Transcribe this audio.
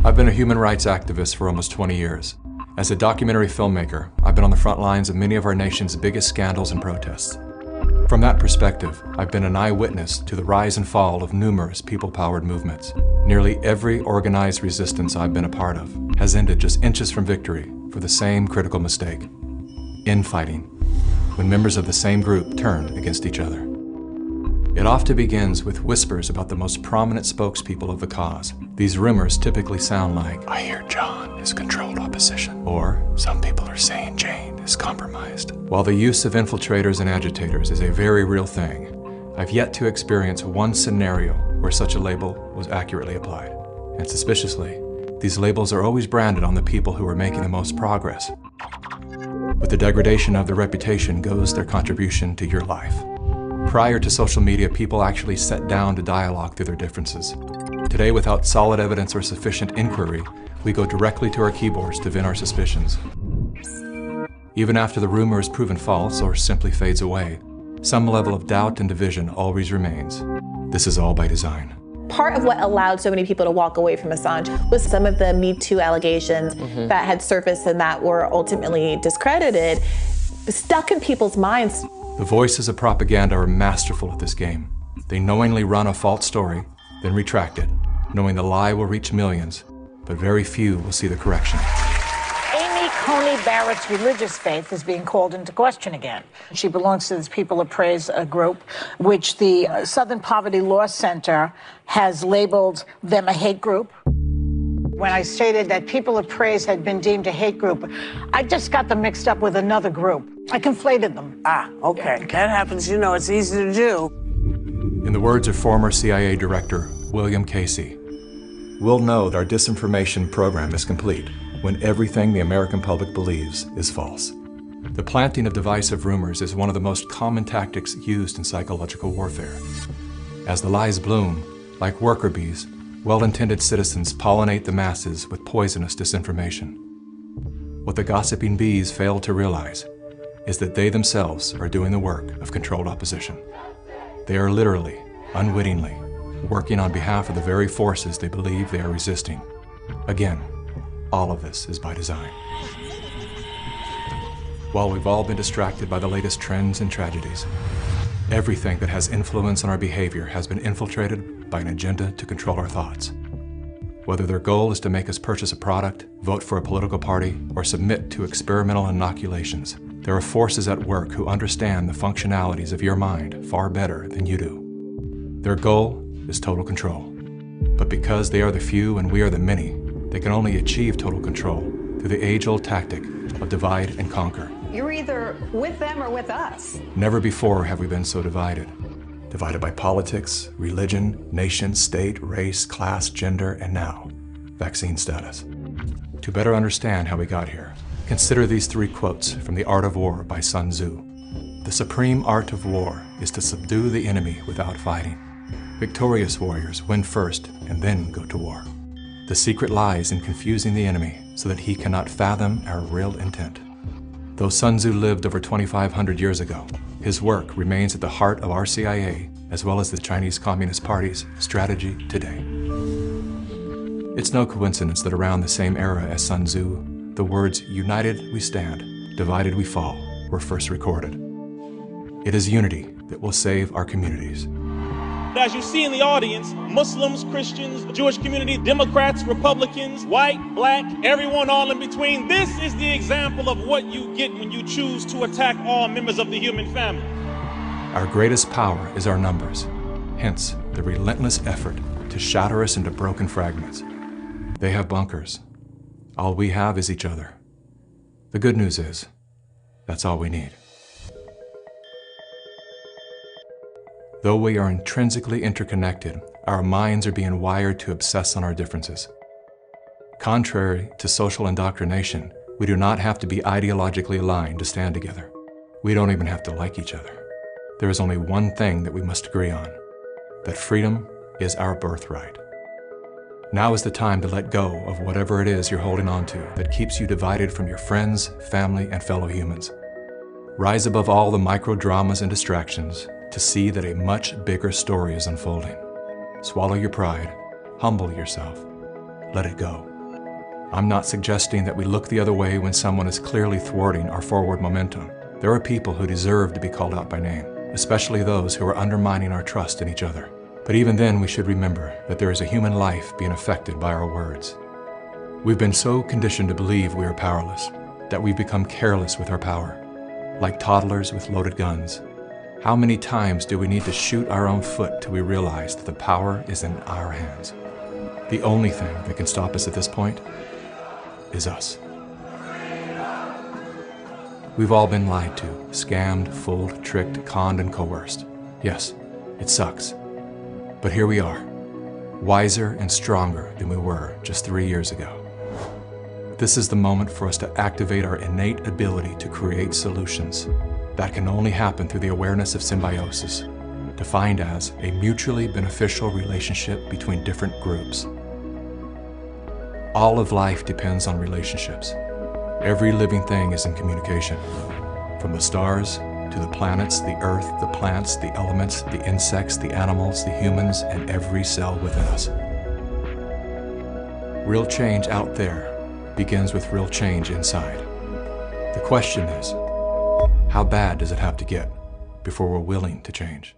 I've been a human rights activist for almost 20 years. As a documentary filmmaker, I've been on the front lines of many of our nation's biggest scandals and protests. From that perspective, I've been an eyewitness to the rise and fall of numerous people-powered movements. Nearly every organized resistance I've been a part of has ended just inches from victory for the same critical mistake: infighting, when members of the same group turn against each other. It often begins with whispers about the most prominent spokespeople of the cause. These rumors typically sound like, "I hear John is controlled opposition," or "Some people are saying Jane is compromised." While the use of infiltrators and agitators is a very real thing, I've yet to experience one scenario where such a label was accurately applied. And suspiciously, these labels are always branded on the people who are making the most progress. With the degradation of their reputation goes their contribution to your life. Prior to social media, people actually sat down to dialogue through their differences. Today, without solid evidence or sufficient inquiry, we go directly to our keyboards to vent our suspicions. Even after the rumor is proven false or simply fades away, some level of doubt and division always remains. This is all by design. Part of what allowed so many people to walk away from Assange was some of the Me Too allegations that had surfaced and that were ultimately discredited, stuck in people's minds. The voices of propaganda are masterful at this game. They knowingly run a false story, then retract it, knowing the lie will reach millions, but very few will see the correction. Amy Coney Barrett's religious faith is being called into question again. She belongs to this People of Praise group, which the Southern Poverty Law Center has labeled them a hate group. When I stated that People of Praise had been deemed a hate group, I just got them mixed up with another group. I conflated them. Ah, okay. That happens, you know, it's easy to do. In the words of former CIA Director William Casey, "We'll know that our disinformation program is complete when everything the American public believes is false." The planting of divisive rumors is one of the most common tactics used in psychological warfare. As the lies bloom, like worker bees, well-intended citizens pollinate the masses with poisonous disinformation. What the gossiping bees fail to realize is that they themselves are doing the work of controlled opposition. They are literally, unwittingly, working on behalf of the very forces they believe they are resisting. Again, all of this is by design. While we've all been distracted by the latest trends and tragedies, everything that has influence on our behavior has been infiltrated by an agenda to control our thoughts. Whether their goal is to make us purchase a product, vote for a political party, or submit to experimental inoculations, there are forces at work who understand the functionalities of your mind far better than you do. Their goal is total control. But because they are the few and we are the many, they can only achieve total control through the age-old tactic of divide and conquer. You're either with them or with us. Never before have we been so divided. Divided by politics, religion, nation, state, race, class, gender, and now, vaccine status. To better understand how we got here, consider these three quotes from The Art of War by Sun Tzu. "The supreme art of war is to subdue the enemy without fighting. Victorious warriors win first and then go to war. The secret lies in confusing the enemy so that he cannot fathom our real intent." Though Sun Tzu lived over 2,500 years ago, his work remains at the heart of our CIA, as well as the Chinese Communist Party's strategy today. It's no coincidence that around the same era as Sun Tzu, the words "united we stand, divided we fall" were first recorded. It is unity that will save our communities. As you see in the audience, Muslims, Christians, the Jewish community, Democrats, Republicans, white, black, everyone all in between. This is the example of what you get when you choose to attack all members of the human family. Our greatest power is our numbers, hence the relentless effort to shatter us into broken fragments. They have bunkers. All we have is each other. The good news is, that's all we need. Though we are intrinsically interconnected, our minds are being wired to obsess on our differences. Contrary to social indoctrination, we do not have to be ideologically aligned to stand together. We don't even have to like each other. There is only one thing that we must agree on, that freedom is our birthright. Now is the time to let go of whatever it is you're holding on to that keeps you divided from your friends, family, and fellow humans. Rise above all the micro dramas and distractions to see that a much bigger story is unfolding. Swallow your pride, humble yourself, let it go. I'm not suggesting that we look the other way when someone is clearly thwarting our forward momentum. There are people who deserve to be called out by name, especially those who are undermining our trust in each other. But even then, we should remember that there is a human life being affected by our words. We've been so conditioned to believe we are powerless that we've become careless with our power, like toddlers with loaded guns. How many times do we need to shoot our own foot till we realize that the power is in our hands? The only thing that can stop us at this point is us. We've all been lied to, scammed, fooled, tricked, conned, and coerced. Yes, it sucks. But here we are, wiser and stronger than we were just 3 years ago. This is the moment for us to activate our innate ability to create solutions. That can only happen through the awareness of symbiosis, defined as a mutually beneficial relationship between different groups. All of life depends on relationships. Every living thing is in communication, from the stars to the planets, the earth, the plants, the elements, the insects, the animals, the humans, and every cell within us. Real change out there begins with real change inside. The question is, how bad does it have to get before we're willing to change?